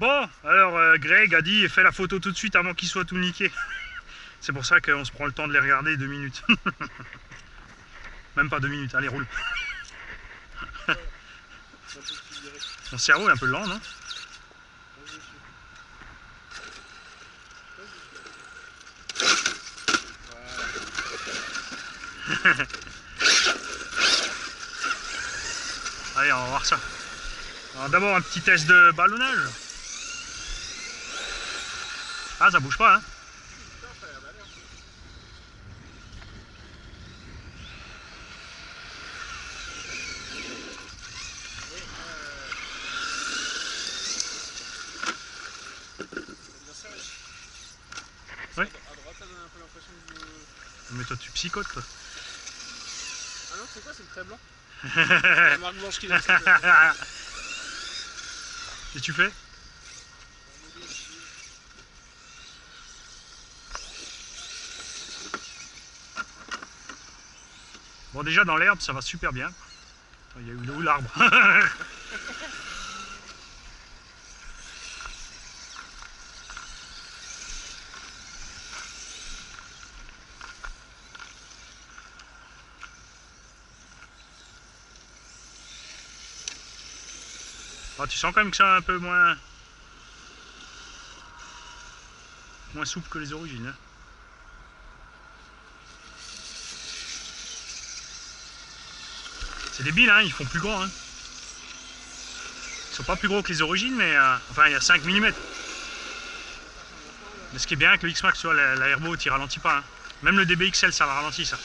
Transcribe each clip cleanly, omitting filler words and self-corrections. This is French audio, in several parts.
Bon, alors Greg a dit fais la photo tout de suite avant qu'il soit tout niqué. C'est pour ça qu'on se prend le temps de les regarder 2 minutes. Même pas 2 minutes, allez roule. Mon cerveau est un peu lent, non? Allez, on va voir ça. Alors d'abord un petit test de ballonnage. Ah, ça bouge pas, hein? Ouais. À droite, ça donne un peu l'impression de... Mais toi, tu psychotes, toi. Ah non, c'est quoi? C'est le trait blanc. C'est la marque blanche qui laisse. Qu'est-ce que tu fais? Bon, déjà dans l'herbe, ça va super bien. Il y a eu où l'arbre? Oh, tu sens quand même que c'est un peu moins souple que les origines. Hein. C'est débile, hein, ils font plus gros. Hein. Ils sont pas plus gros que les origines, mais enfin il y a 5 mm. Mais ce qui est bien avec le X-Max, tu vois, la Airboat, il ralentit pas. Hein. Même le DBXL, ça le ralentit, ça.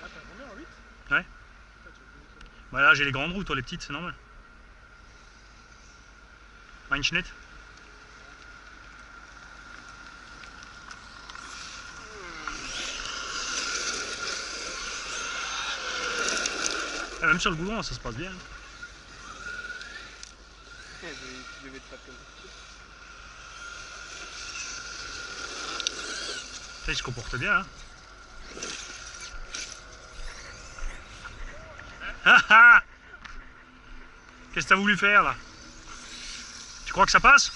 Ah, t'as combien en 8? Ouais. Bah là, j'ai les grandes roues, toi, les petites, c'est normal. Einschnitt. Même sur le goudron, ça se passe bien. Tu devais te faire comme Ça, il se comporte bien. Hein. Qu'est-ce que t'as voulu faire là? Tu crois que ça passe?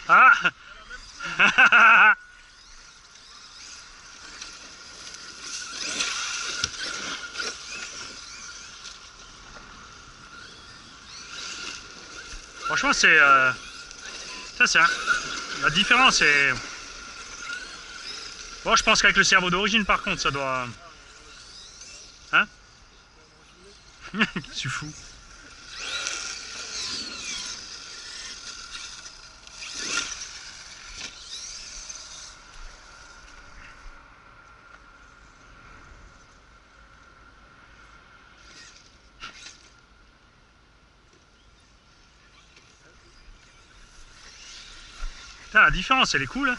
Ah. Franchement, c'est ça, c'est la différence est. Bon, je pense qu'avec le cerveau d'origine, par contre, ça doit. Hein? Je suis fou. Putain, la différence, elle est cool. Hein.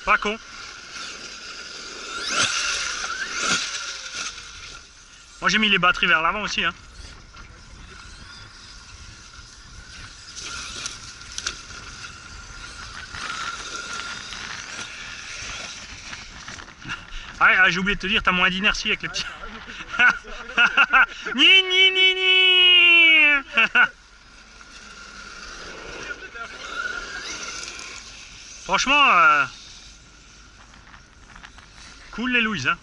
Pas con. Moi j'ai mis les batteries vers l'avant aussi. Hein. Ah, j'ai oublié de te dire, t'as moins d'inertie avec les petits. Ni ni ni ni. Franchement, cool les Louise. Hein.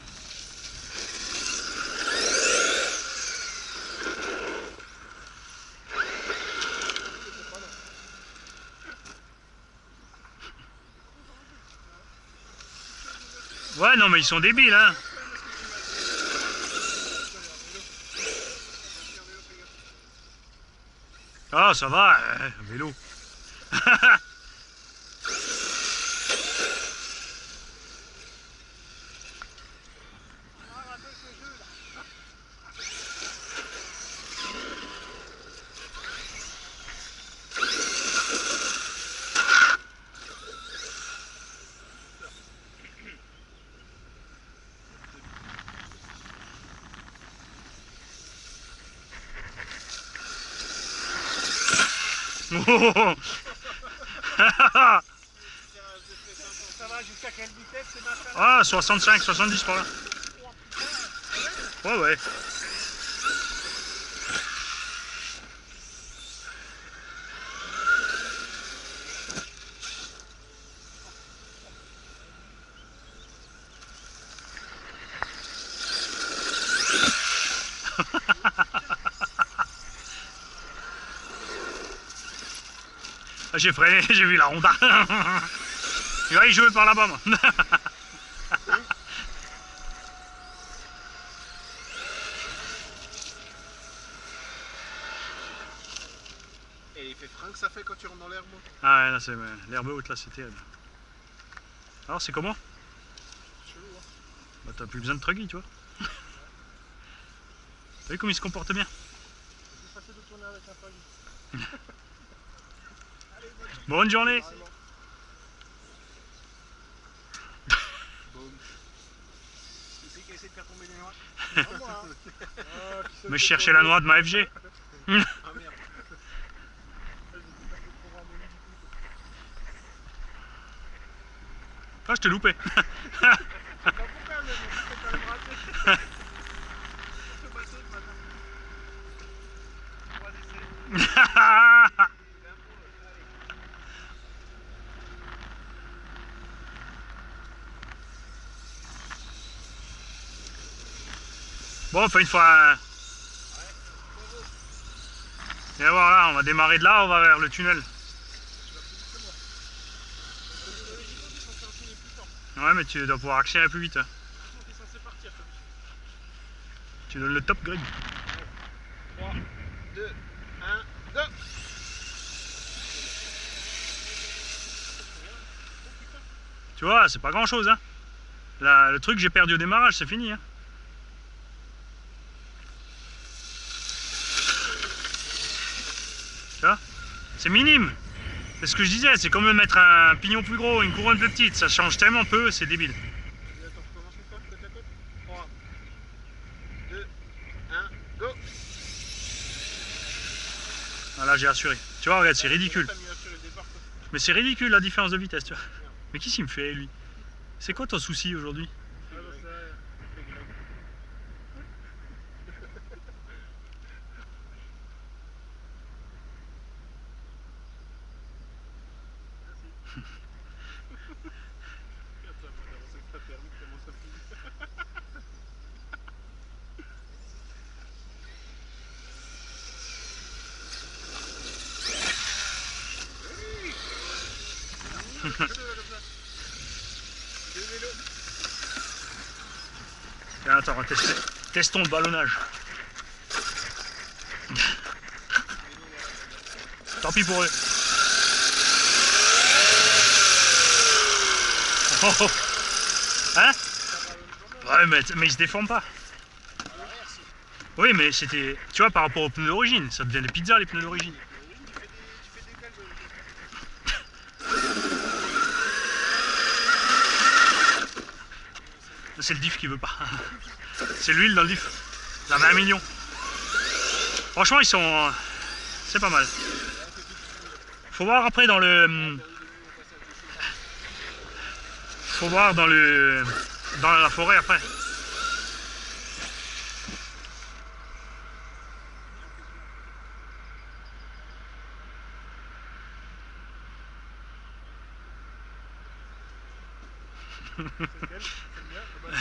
Ouais, non, mais ils sont débiles, hein. Ah, ça va, vélo. Oh. Ça va jusqu'à quelle vitesse ces machins? Ah, 65, 70 par là. Ouais, ouais. J'ai freiné, j'ai vu la Honda. Tu vois, il jouait par là-bas, moi. Et il fait frein que ça fait quand tu rentres dans l'herbe. Ah ouais, là, c'est l'herbe haute, là, c'est terrible. Alors, c'est comment? Chelou, hein. Bah, t'as plus besoin de truggy, tu vois. T'as vu comme il se comporte bien? C'est plus facile de tourner avec un truggy. Bonne journée. Boum. Qui c'est qui a essayé de faire tomber les noix? Pas moi, hein. Me chercher la noix de ma FG. Ah merde. Ah, je t'ai loupé. Je sais pas pourquoi, mais je me suis quand même raté. Je suis bateau ce matin. 3 essais. Bon, on fait une fois. Viens voir là, on va démarrer de là, on va vers le tunnel. Ouais, mais tu dois pouvoir accélérer plus vite. Tu donnes le top grade. 3, 2, 1, go! Tu vois, c'est pas grand chose, hein. Là, le truc, j'ai perdu au démarrage, c'est fini, hein. Tu vois, c'est minime. C'est ce que je disais, c'est comme mettre un pignon plus gros, une couronne plus petite, ça change tellement peu, c'est débile. Attends, je commence une fois, côte à côte. 3, 2, 1, go! Voilà, j'ai assuré. Tu vois, regarde, c'est ridicule. T'as mieux assuré le départ, quoi. Mais c'est ridicule la différence de vitesse, tu vois. Mais qu'est-ce qu'il me fait, lui? C'est quoi ton souci aujourd'hui? Ah, bah, ça, c'est Greg. Regarde ça, moi, d'avance avec ta permis, comment ça finit. Fais-le, là, comme ça. Fais le vélo. Tiens, attends, on va tester. Testons le ballonnage. Tant pis pour eux. Oh, oh. Hein? Ouais, mais ils se déforment pas. Oui, mais c'était. Tu vois, par rapport aux pneus d'origine, ça devient des pizzas les pneus d'origine. Tu fais des cales C'est le diff qui veut pas. C'est l'huile dans le diff. La 20 millions. Franchement, ils sont. C'est pas mal. Faut voir après dans le. Faut voir dans le. Dans la forêt après.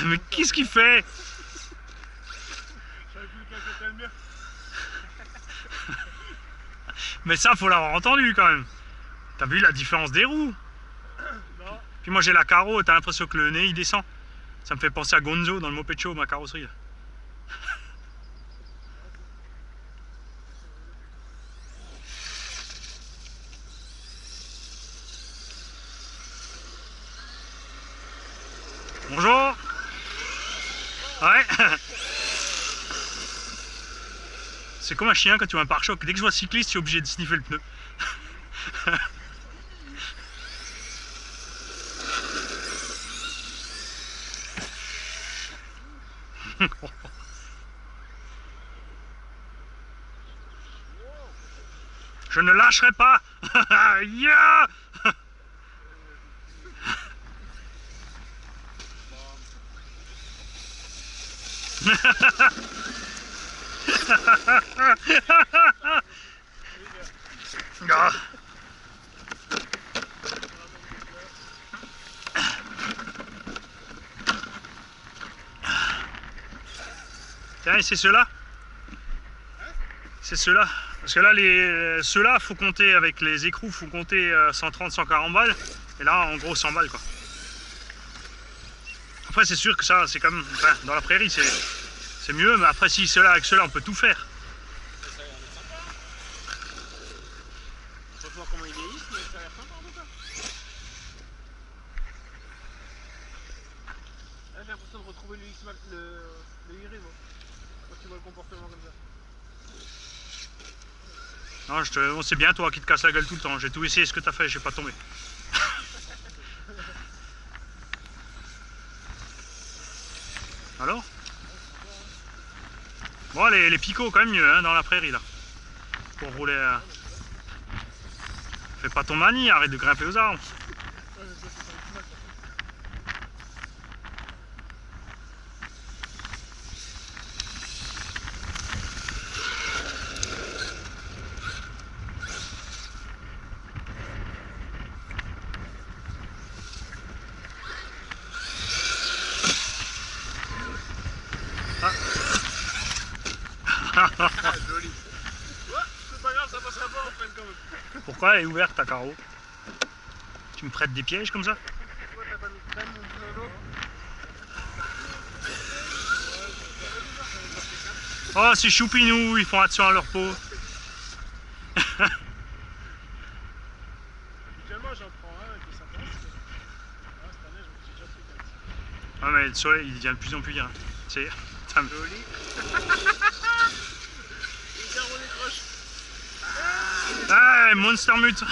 Mais qu'est-ce qu'il fait? J'avais plus qu'un côté le mien. Mais ça, faut l'avoir entendu quand même. T'as vu la différence des roues? Non. Puis moi j'ai la carreau, t'as l'impression que le nez il descend. Ça me fait penser à Gonzo dans le Moped Show, ma carrosserie. Là. Bonjour. Ouais. C'est comme un chien quand tu vois un pare-choc. Dès que je vois un cycliste, je suis obligé de sniffer le pneu. Je ne lâcherai pas. Yeah. Ah. Tiens, et c'est ceux-là? C'est ceux-là. Parce que là, ceux-là, faut compter avec les écrous, faut compter 130-140 balles. Et là, en gros, 100 balles, quoi. Après, c'est sûr que ça, c'est comme... Enfin, dans la prairie, c'est mieux. Mais après, si ceux-là, avec ceux-là, on peut tout faire. Ça a l'air d'être sympa. Faut voir comment ils vieillissent, mais ça a l'air sympa en tout cas. Là, j'ai l'impression de retrouver le X-Max, le Iri, moi. Quand tu vois le comportement comme ça. Non, c'est bien toi qui te casses la gueule tout le temps. J'ai tout essayé ce que t'as fait, j'ai pas tombé. Alors? Bon, les picots, quand même mieux, hein, dans la prairie, là. Pour rouler. Fais pas ton manie, arrête de grimper aux arbres. Ah, joli. Ouais, c'est pas grave, ça passera pas en fait quand même. Pourquoi elle est ouverte ta carreau? Tu me prêtes des pièges comme ça? Pourquoi t'as pas mis de crème ou de l'eau? Oh, c'est choupinou, ils font attention à leur peau. Habituellement, j'en prends un qui s'intéresse. Cette année, j'ai déjà pris quelques. Ah, mais le soleil, il devient de plus en plus grand. C'est... Joli. Les carreaux décrochent. Ah, Monster Mute.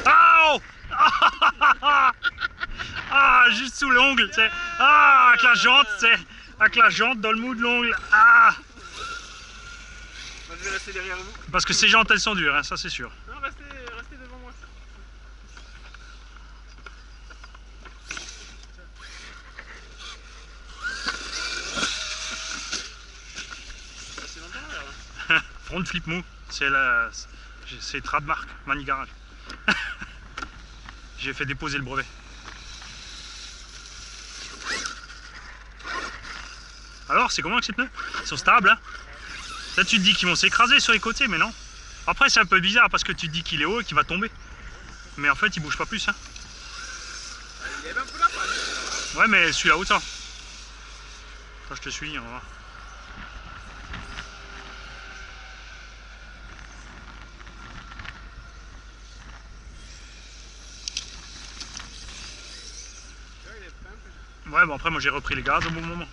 Ah, oh. Ah, juste sous l'ongle, tu sais. Ah, avec la jante, tu sais. Avec la jante dans le mou de l'ongle. Ah. Moi, je vais rester derrière vous. Parce que ces jantes, elles sont dures, hein, ça c'est sûr. Non, restez devant moi. C'est longtemps là. Front flip mou, c'est trademark, Mani Garage. J'ai fait déposer le brevet. Alors, c'est comment avec ces pneus? Ils sont stables, hein? Là, tu te dis qu'ils vont s'écraser sur les côtés, mais non. Après, c'est un peu bizarre parce que tu te dis qu'il est haut et qu'il va tomber. Mais en fait, il bouge pas plus, hein. Il est un peu là, pas. Ouais, mais celui-là autant. Quand je te suis, on va voir. Ouais, bon après moi j'ai repris les gaz au bon moment.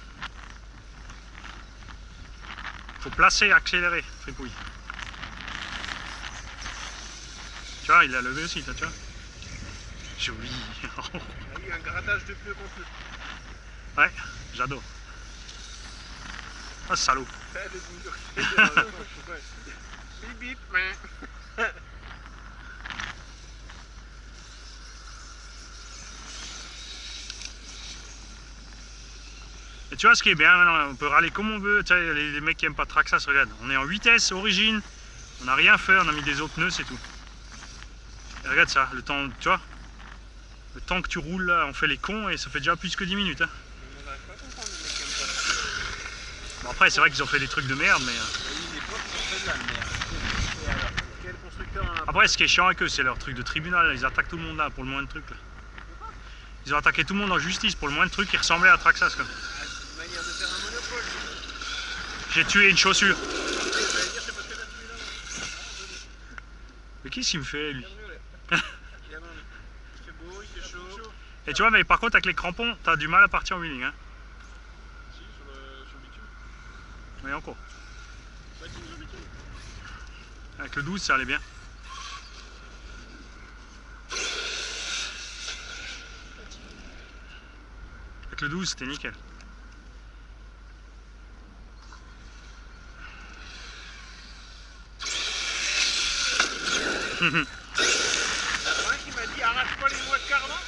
Faut placer, accélérer, fripouille. Tu vois, il a levé aussi, là, tu vois. Joli. Il y a eu un grattage de pneus contre eux. Ouais, j'adore. Ah, salaud. Bip bip, mais. Et tu vois ce qui est bien maintenant, on peut râler comme on veut. Tu sais, les mecs qui aiment pas Traxxas, regarde, on est en 8S origine, on n'a rien fait, on a mis des autres pneus, c'est tout. Et regarde ça, le temps, tu vois, le temps que tu roules là, on fait les cons et ça fait déjà plus que 10 minutes. Hein. On n'arrive pas à comprendre les mecs qui aiment pas. Bon après c'est vrai qu'ils ont fait des trucs de merde, mais... Oui, les profs ont fait de la merde. Et alors, quel constructeur en a pas? Après ce qui est chiant avec eux, c'est leur truc de tribunal, ils attaquent tout le monde là pour le moins de trucs là. Ils ont attaqué tout le monde en justice pour le moins de trucs qui ressemblaient à Traxxas quoi. Ah, c'est une manière de faire un monopole. J'ai tué une chaussure. J'allais dire, c'est parce que t'as tué là. Mais qu'est-ce qu'il me fait lui? Il fait beau, il fait chaud. Et tu vois, mais par contre avec les crampons, t'as du mal à partir en wheeling hein. Si, sur le bitume. Mais encore. Ouais, sur le bitume. Avec le 12 ça allait bien. Avec le 12 c'était nickel. Il y en a un qui m'a dit arrache pas les noix de cardan.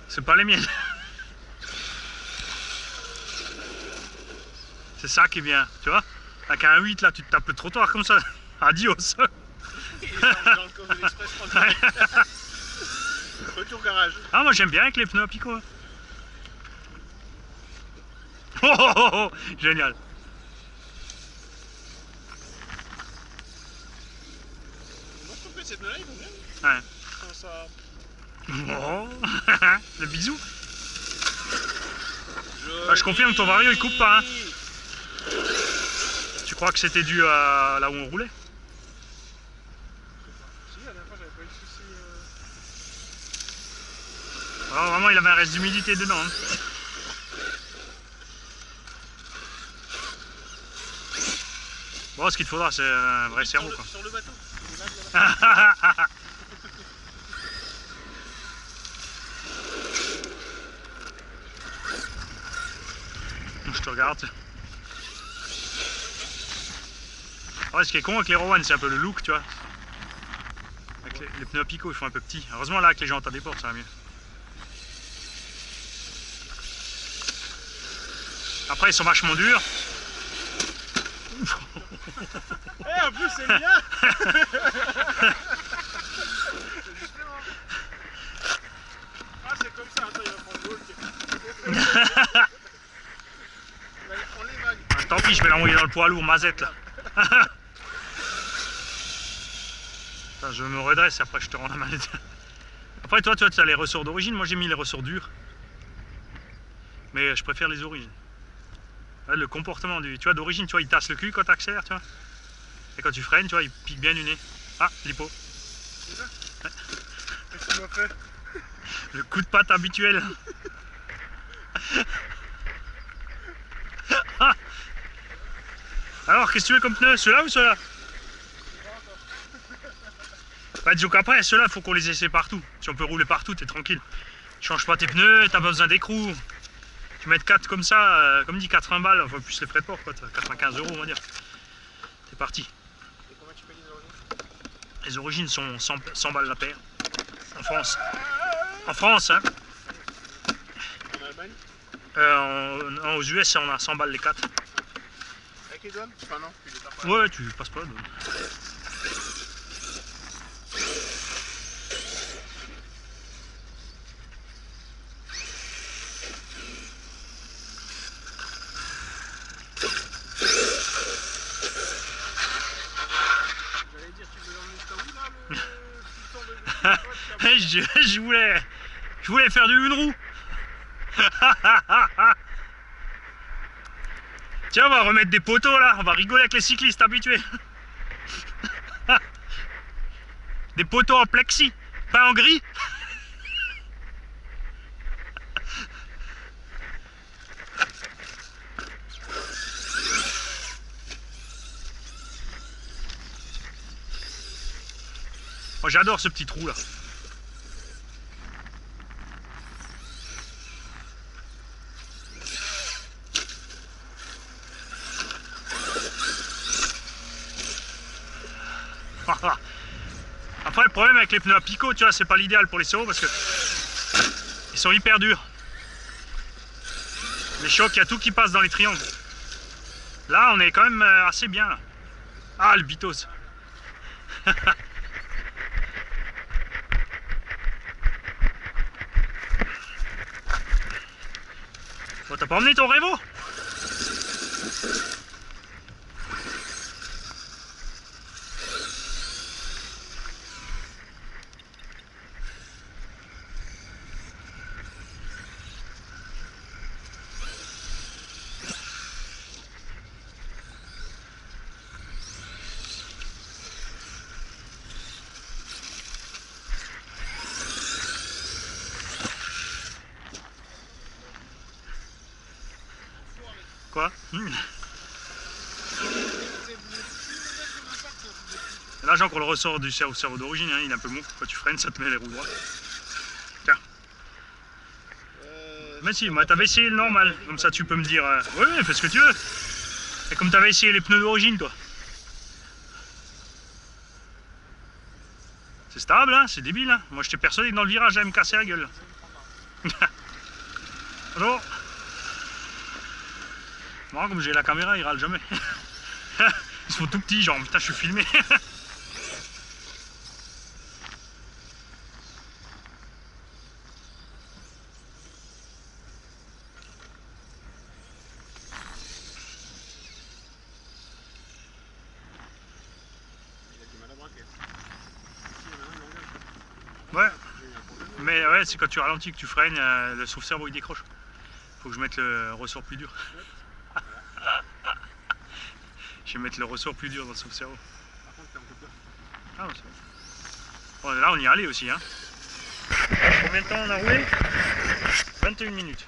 C'est pas les miennes. C'est ça qui est bien, tu vois. Avec un 8 là, tu te tapes le trottoir comme ça. Adios. Il est dans le coffre de l'Express 35. Retour garage. Ah, moi j'aime bien avec les pneus à picot. Hein. Oh, oh, oh, oh, génial. Moi je trouve que ces pneus-là ils vont bien. Ouais. Quand ça... Oh. Le bisou. Ah, je confirme, ton vario il coupe pas. Hein. Tu crois que c'était dû à là où on roulait? Si, la dernière fois j'avais pas eu de soucis. Alors, vraiment, il avait un reste d'humidité dedans. Hein. Bon, ce qu'il te faudra, c'est un vrai cerveau. Quoi. Sur le bateau. Je te regarde. Ouais, ce qui est con avec les Rowan, c'est un peu le look, tu vois. Avec les pneus à picot, ils font un peu petit. Heureusement, là, avec les jantes à déport, ça va mieux. Après, ils sont vachement durs. Eh, en plus, c'est bien. Ah, c'est comme ça. Attends, il va prendre l'eau. Il va prendre les vagues. Ah, tant pis, je vais l'envoyer dans le poids lourd, mazette, là. Attends, je me redresse, après je te rends la manette. Après, toi, tu as les ressorts d'origine. Moi, j'ai mis les ressorts durs. Mais je préfère les origines. Ouais, le comportement du, tu vois, d'origine, tu vois, il tasse le cul quand tu accélères, tu vois. Et quand tu freines, tu vois, il pique bien du nez. Ah, l'hippo. C'est ça? Ouais. Qu'est-ce qu'il m'a fait? Le coup de patte habituel. Alors, qu'est-ce que tu veux comme pneu? Ceux-là ou ceux-là? Bah, disons qu'après, ceux-là, il faut qu'on les essaie partout. Si on peut rouler partout, t'es tranquille. Tu changes pas tes pneus, t'as pas besoin d'écrou. Tu mets 4 comme ça, comme dit 80 balles, enfin plus les frais de port, quoi, 95 € on va dire. C'est parti. Et comment tu payes Les origines sont 100 balles la paire. En France. En France, hein. En Allemagne? Aux US, on a 100 balles les 4. Avec les douanes? Enfin non, tu les as pas. Ouais, tu passes pas. Donc. J'allais dire, tu veux l'emmener jusqu'à où là, le petit temps de... je voulais faire du une roue. Tiens, on va remettre des poteaux là, on va rigoler avec les cyclistes habitués. Des poteaux en plexi, pas en gris. Oh, j'adore ce petit trou là. Après, le problème avec les pneus à picot, tu vois, c'est pas l'idéal pour les sauts parce que ils sont hyper durs. Les chocs, il y a tout qui passe dans les triangles. Là, on est quand même assez bien là. Ah, le bitos. Bon, t'as pas emmené ton Revo? Quoi? Là, j'ai encore le ressort du cerveau d'origine, hein, il est un peu mou. Quand tu freines, ça te met les roues droites. Tiens. Mais si, moi t'avais essayé le normal. Comme ça, tu peux me dire oui, fais ce que tu veux. Et comme t'avais essayé les pneus d'origine, toi. C'est stable, hein, c'est débile. Hein. Moi j'étais persuadé que dans le virage j'allais me casser la gueule. Alors, moi comme j'ai la caméra, il râle jamais. Ils se font tout petits, genre putain je suis filmé. Ouais, mais ouais, c'est quand tu ralentis que tu freines, le sauve-cerveau il décroche. Faut que je mette le ressort plus dur. Je vais mettre le ressort plus dur dans le sauve-cerveau. Par contre, t'es un peu peur. Ah, c'est bon. Bon, là on y est allé aussi. Hein. Combien de temps on a roulé? 21 minutes.